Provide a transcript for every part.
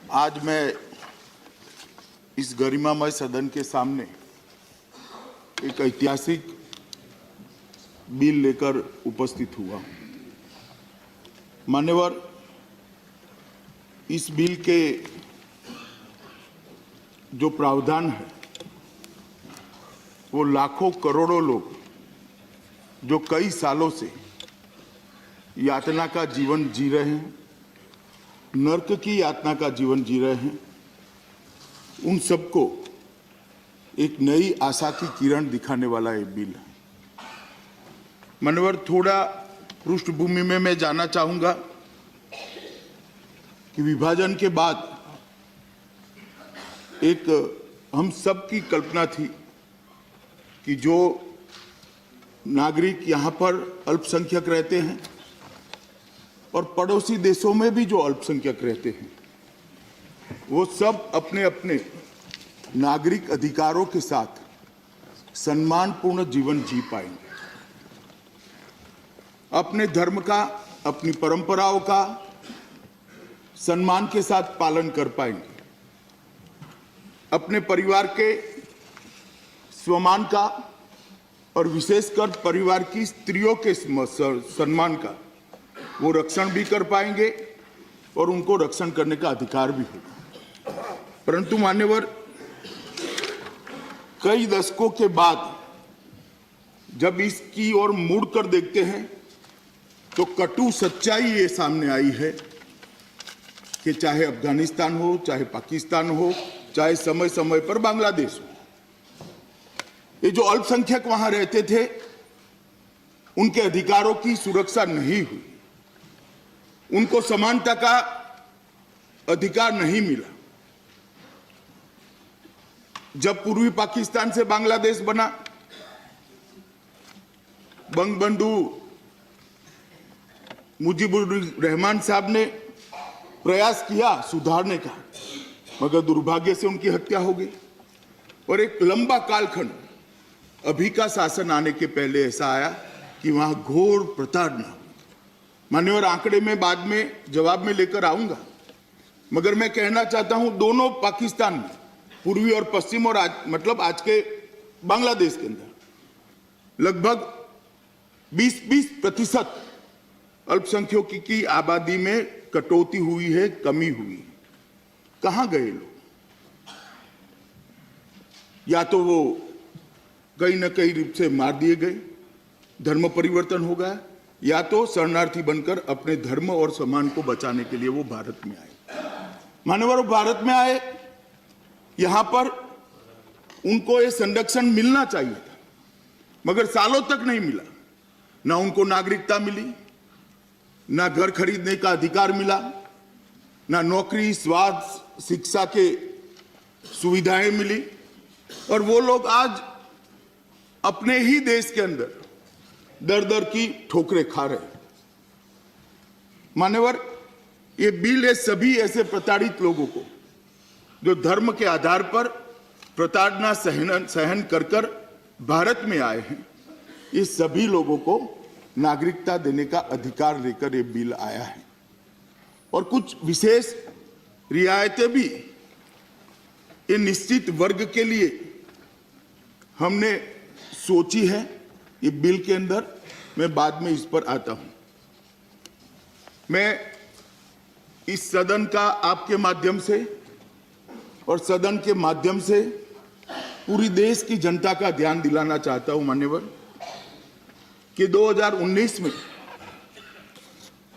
आज मैं इस गरिमामय सदन के सामने एक ऐतिहासिक बिल लेकर उपस्थित हुआ। मान्यवर, इस बिल के जो प्रावधान है वो लाखों करोड़ों लोग जो कई सालों से यातना का जीवन जी रहे हैं, नर्क की यातना का जीवन जी रहे हैं, उन सबको एक नई आशा की किरण दिखाने वाला ये बिल है। मान्यवर, थोड़ा पृष्ठभूमि में मैं जानना चाहूंगा कि विभाजन के बाद एक हम सब की कल्पना थी कि जो नागरिक यहाँ पर अल्पसंख्यक रहते हैं और पड़ोसी देशों में भी जो अल्पसंख्यक रहते हैं, वो सब अपने अपने नागरिक अधिकारों के साथ सम्मानपूर्ण जीवन जी पाएंगे, अपने धर्म का, अपनी परंपराओं का सम्मान के साथ पालन कर पाएंगे, अपने परिवार के सम्मान का और विशेषकर परिवार की स्त्रियों के सम्मान का वो रक्षण भी कर पाएंगे और उनको रक्षण करने का अधिकार भी होगा। परंतु मान्यवर, कई दशकों के बाद जब इसकी ओर मुड़कर देखते हैं तो कटु सच्चाई ये सामने आई है कि चाहे अफगानिस्तान हो, चाहे पाकिस्तान हो, चाहे समय समय पर बांग्लादेश हो, ये जो अल्पसंख्यक वहां रहते थे उनके अधिकारों की सुरक्षा नहीं हुई, उनको समानता का अधिकार नहीं मिला। जब पूर्वी पाकिस्तान से बांग्लादेश बना, बंगबंधु मुजीबुर रहमान साहब ने प्रयास किया सुधारने का, मगर दुर्भाग्य से उनकी हत्या हो गई और एक लंबा कालखंड अभी का शासन आने के पहले ऐसा आया कि वहां घोर प्रताड़ना। मान्यवर, आंकड़े में बाद में जवाब में लेकर आऊंगा, मगर मैं कहना चाहता हूं दोनों पाकिस्तान में, पूर्वी और पश्चिम और आज के बांग्लादेश के अंदर लगभग 20% अल्पसंख्यकों की आबादी में कटौती हुई है, कमी हुई है। कहां गए लोग? या तो वो कहीं न कहीं रूप से मार दिए गए, धर्म परिवर्तन हो गया, या तो शरणार्थी बनकर अपने धर्म और सम्मान को बचाने के लिए वो भारत में आए। मान्यवर, भारत में आए, यहां पर उनको ये संरक्षण मिलना चाहिए था, मगर सालों तक नहीं मिला। ना उनको नागरिकता मिली, ना घर खरीदने का अधिकार मिला, ना नौकरी, स्वास्थ्य, शिक्षा के सुविधाएं मिली, और वो लोग आज अपने ही देश के अंदर दर दर की ठोकरें खा रहे हैं। मान्यवर, ये बिल है सभी ऐसे प्रताड़ित लोगों को जो धर्म के आधार पर प्रताड़ना सहन कर भारत में आए हैं, ये सभी लोगों को नागरिकता देने का अधिकार लेकर ये बिल आया है। और कुछ विशेष रियायतें भी ये निश्चित वर्ग के लिए हमने सोची है ये बिल के अंदर। मैं बाद में इस पर आता हूं। मैं इस सदन का आपके माध्यम से और सदन के माध्यम से पूरी देश की जनता का ध्यान दिलाना चाहता हूं मान्यवर, कि 2019 में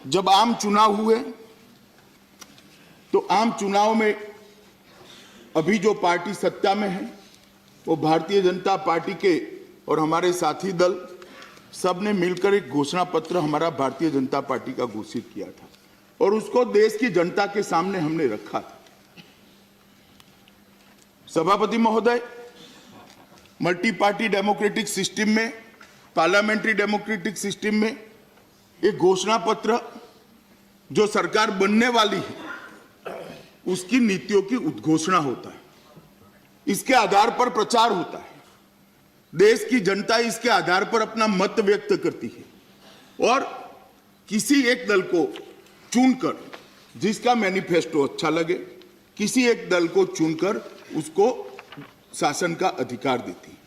जब आम चुनाव हुए तो आम चुनाव में अभी जो पार्टी सत्ता में है वो भारतीय जनता पार्टी के और हमारे साथी दल सब ने मिलकर एक घोषणा पत्र हमारा भारतीय जनता पार्टी का घोषित किया था और उसको देश की जनता के सामने हमने रखा था। सभापति महोदय, मल्टी पार्टी डेमोक्रेटिक सिस्टम में, पार्लियामेंट्री डेमोक्रेटिक सिस्टम में एक घोषणा पत्र जो सरकार बनने वाली है उसकी नीतियों की उद्घोषणा होता है, इसके आधार पर प्रचार होता है, देश की जनता इसके आधार पर अपना मत व्यक्त करती है और किसी एक दल को चुनकर जिसका मैनिफेस्टो अच्छा लगे, किसी एक दल को चुनकर उसको शासन का अधिकार देती।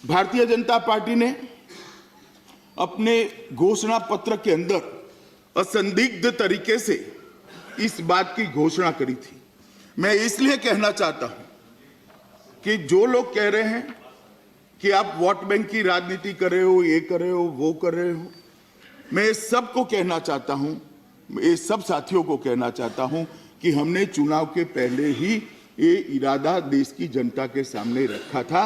भारतीय जनता पार्टी ने अपने घोषणा पत्र के अंदर असंदिग्ध तरीके से इस बात की घोषणा करी थी। मैं इसलिए कहना चाहता हूं कि जो लोग कह रहे हैं कि आप वोट बैंक की राजनीति कर रहे हो, ये कर रहे हो, वो कर रहे हो, मैं सबको कहना चाहता हूं, ये सब साथियों को कहना चाहता हूं कि हमने चुनाव के पहले ही ये इरादा देश की जनता के सामने रखा था,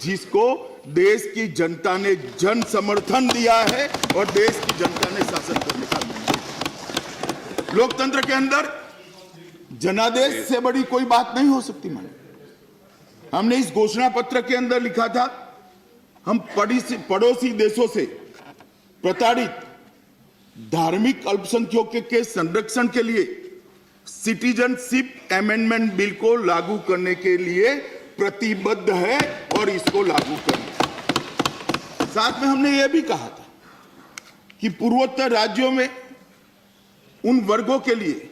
जिसको देश की जनता ने जन समर्थन दिया है और देश की जनता ने शासन करने का निर्णय। लोकतंत्र के अंदर जनादेश से बड़ी कोई बात नहीं हो सकती। हमने इस घोषणा पत्र के अंदर लिखा था, हम पड़ोसी देशों से प्रताड़ित धार्मिक अल्पसंख्यकों के संरक्षण के लिए सिटीजनशिप अमेंडमेंट बिल को लागू करने के लिए प्रतिबद्ध है और इसको लागू करना। साथ में हमने यह भी कहा था कि पूर्वोत्तर राज्यों में उन वर्गों के लिए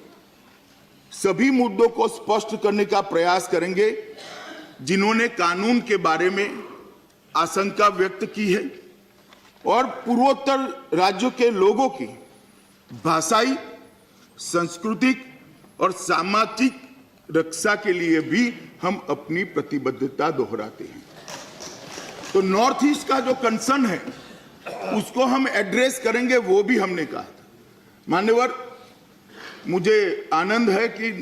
सभी मुद्दों को स्पष्ट करने का प्रयास करेंगे जिन्होंने कानून के बारे में आशंका व्यक्त की है और पूर्वोत्तर राज्यों के लोगों की भाषाई, सांस्कृतिक और सामाजिक रक्षा के लिए भी हम अपनी प्रतिबद्धता दोहराते हैं। तो नॉर्थ ईस्ट का जो कंसर्न है उसको हम एड्रेस करेंगे, वो भी हमने कहा था। मान्यवर, मुझे आनंद है कि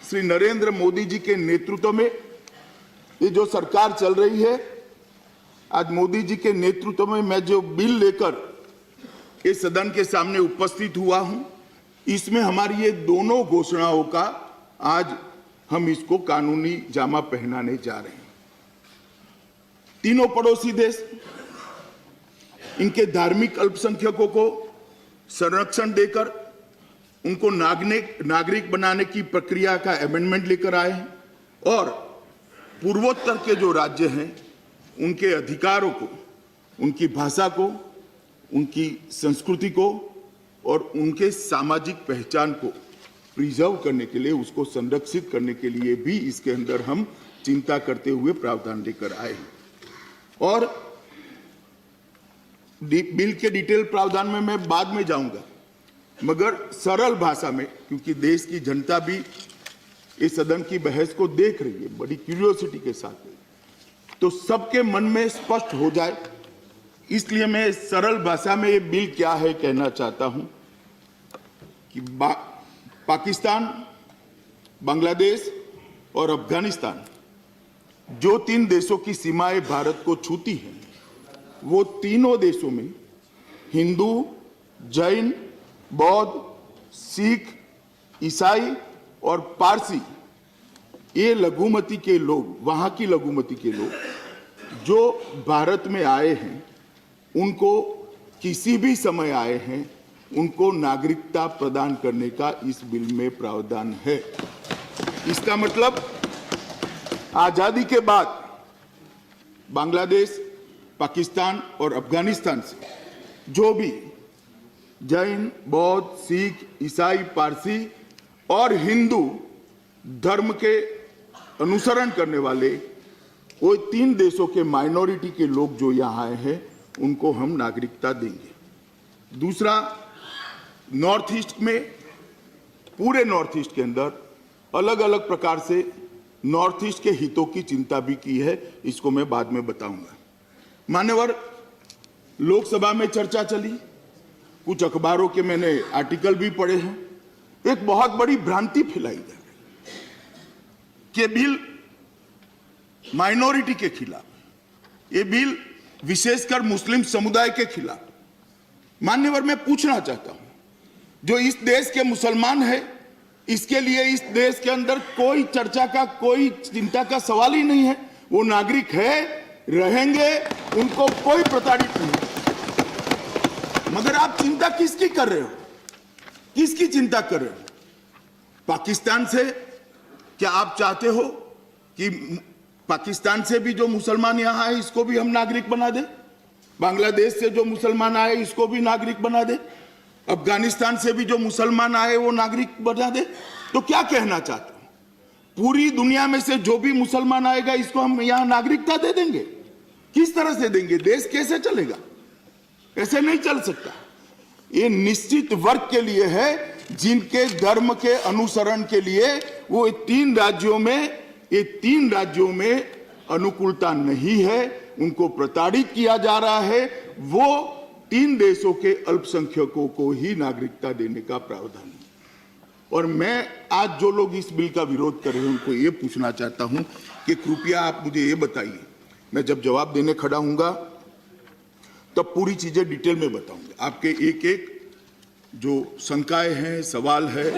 श्री नरेंद्र मोदी जी के नेतृत्व में ये जो सरकार चल रही है, आज मोदी जी के नेतृत्व में मैं जो बिल लेकर इस सदन के सामने उपस्थित हुआ हूं, इसमें हमारी ये दोनों घोषणाओं का आज हम इसको कानूनी जामा पहनाने जा रहे हैं। तीनों पड़ोसी देश इनके धार्मिक अल्पसंख्यकों को संरक्षण देकर उनको नागरिक बनाने की प्रक्रिया का अमेंडमेंट लेकर आए हैं और पूर्वोत्तर के जो राज्य हैं उनके अधिकारों को, उनकी भाषा को, उनकी संस्कृति को और उनके सामाजिक पहचान को प्रिजर्व करने के लिए, उसको संरक्षित करने के लिए भी इसके अंदर हम चिंता करते हुए प्रावधान लेकर आए हैं। और बिल के डिटेल प्रावधान में मैं बाद में जाऊंगा, मगर सरल भाषा में, क्योंकि देश की जनता भी इस सदन की बहस को देख रही है बड़ी क्यूरियोसिटी के साथ, तो सबके मन में स्पष्ट हो जाए, इसलिए मैं सरल भाषा में ये बिल क्या है कहना चाहता हूं कि पाकिस्तान, बांग्लादेश और अफगानिस्तान जो 3 देशों की सीमाएं भारत को छूती हैं, वो तीनों देशों में हिंदू, जैन, बौद्ध, सिख, ईसाई और पारसी, ये लघुमती के लोग, वहां की लघुमती के लोग जो भारत में आए हैं, उनको किसी भी समय आए हैं, उनको नागरिकता प्रदान करने का इस बिल में प्रावधान है। इसका मतलब आजादी के बाद बांग्लादेश, पाकिस्तान और अफगानिस्तान से जो भी जैन, बौद्ध, सिख, ईसाई, पारसी और हिंदू धर्म के अनुसरण करने वाले वो 3 देशों के माइनॉरिटी के लोग जो यहाँ आए हैं, उनको हम नागरिकता देंगे। दूसरा, नॉर्थ ईस्ट में, पूरे नॉर्थ ईस्ट के अंदर अलग अलग प्रकार से नॉर्थ ईस्ट के हितों की चिंता भी की है, इसको मैं बाद में बताऊंगा। मान्यवर, लोकसभा में चर्चा चली, कुछ अखबारों के मैंने आर्टिकल भी पढ़े हैं, एक बहुत बड़ी भ्रांति फैलाई जा रही कि बिल माइनॉरिटी के खिलाफ, ये बिल विशेषकर मुस्लिम समुदाय के खिलाफ। मान्यवर, मैं पूछना चाहता हूं, जो इस देश के मुसलमान है, इसके लिए इस देश के अंदर कोई चर्चा का, कोई चिंता का सवाल ही नहीं है। वो नागरिक है, रहेंगे, उनको कोई प्रताड़ित नहीं। मगर आप चिंता किसकी कर रहे हो? किसकी चिंता कर रहे हो? पाकिस्तान से क्या आप चाहते हो कि पाकिस्तान से भी जो मुसलमान यहां आए इसको भी हम नागरिक बना दें? बांग्लादेश से जो मुसलमान आए इसको भी नागरिक बना दें? अफगानिस्तान से भी जो मुसलमान आए वो नागरिक बना दे? तो क्या कहना चाहते हो? पूरी दुनिया में से जो भी मुसलमान आएगा इसको हम यहां नागरिकता दे देंगे? किस तरह से देंगे? देश कैसे चलेगा? ऐसे नहीं चल सकता। ये निश्चित वर्ग के लिए है, जिनके धर्म के अनुसरण के लिए वो तीन राज्यों में अनुकूलता नहीं है, उनको प्रताड़ित किया जा रहा है। वो 3 देशों के अल्पसंख्यकों को ही नागरिकता देने का प्रावधान है। और मैं आज जो लोग इस बिल का विरोध कर रहे हैं उनको ये पूछना चाहता हूं कि कृपया आप मुझे ये बताइए, मैं जब जवाब देने खड़ा हूंगा तब पूरी चीजें डिटेल में बताऊंगा। आपके एक एक जो शंकाएं हैं, सवाल है,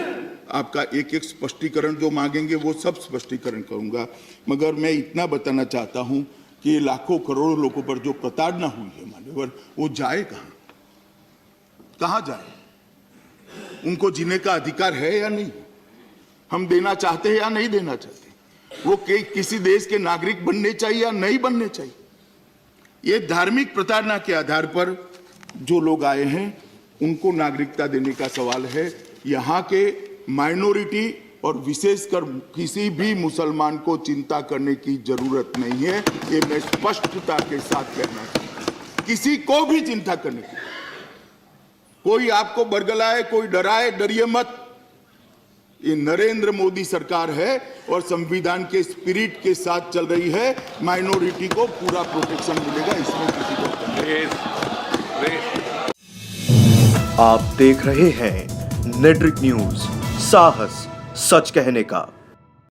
आपका एक एक स्पष्टीकरण जो मांगेंगे वो सब स्पष्टीकरण करूंगा। मगर मैं इतना बताना चाहता हूं कि लाखों करोड़ों लोगों पर जो प्रताड़ना हुई है मान्यवर, वो जाए कहां जाए? उनको जीने का अधिकार है या नहीं? हम देना चाहते हैं या नहीं देना चाहते? वो किसी देश के नागरिक बनने चाहिए या नहीं बनने चाहिए? ये धार्मिक प्रताड़ना के आधार पर जो लोग आए हैं उनको नागरिकता देने का सवाल है। यहाँ के माइनॉरिटी और विशेषकर किसी भी मुसलमान को चिंता करने की जरूरत नहीं है। ये मैं स्पष्टता के साथ कहना चाहता हूं, किसी को भी चिंता करने की। कोई आपको बरगलाए, कोई डराए, डरिए मत। ये नरेंद्र मोदी सरकार है और संविधान के स्पिरिट के साथ चल रही है। माइनॉरिटी को पूरा प्रोटेक्शन मिलेगा, इसमें किसी को आप देख रहे हैं नेट्रिक न्यूज, साहस सच कहने का।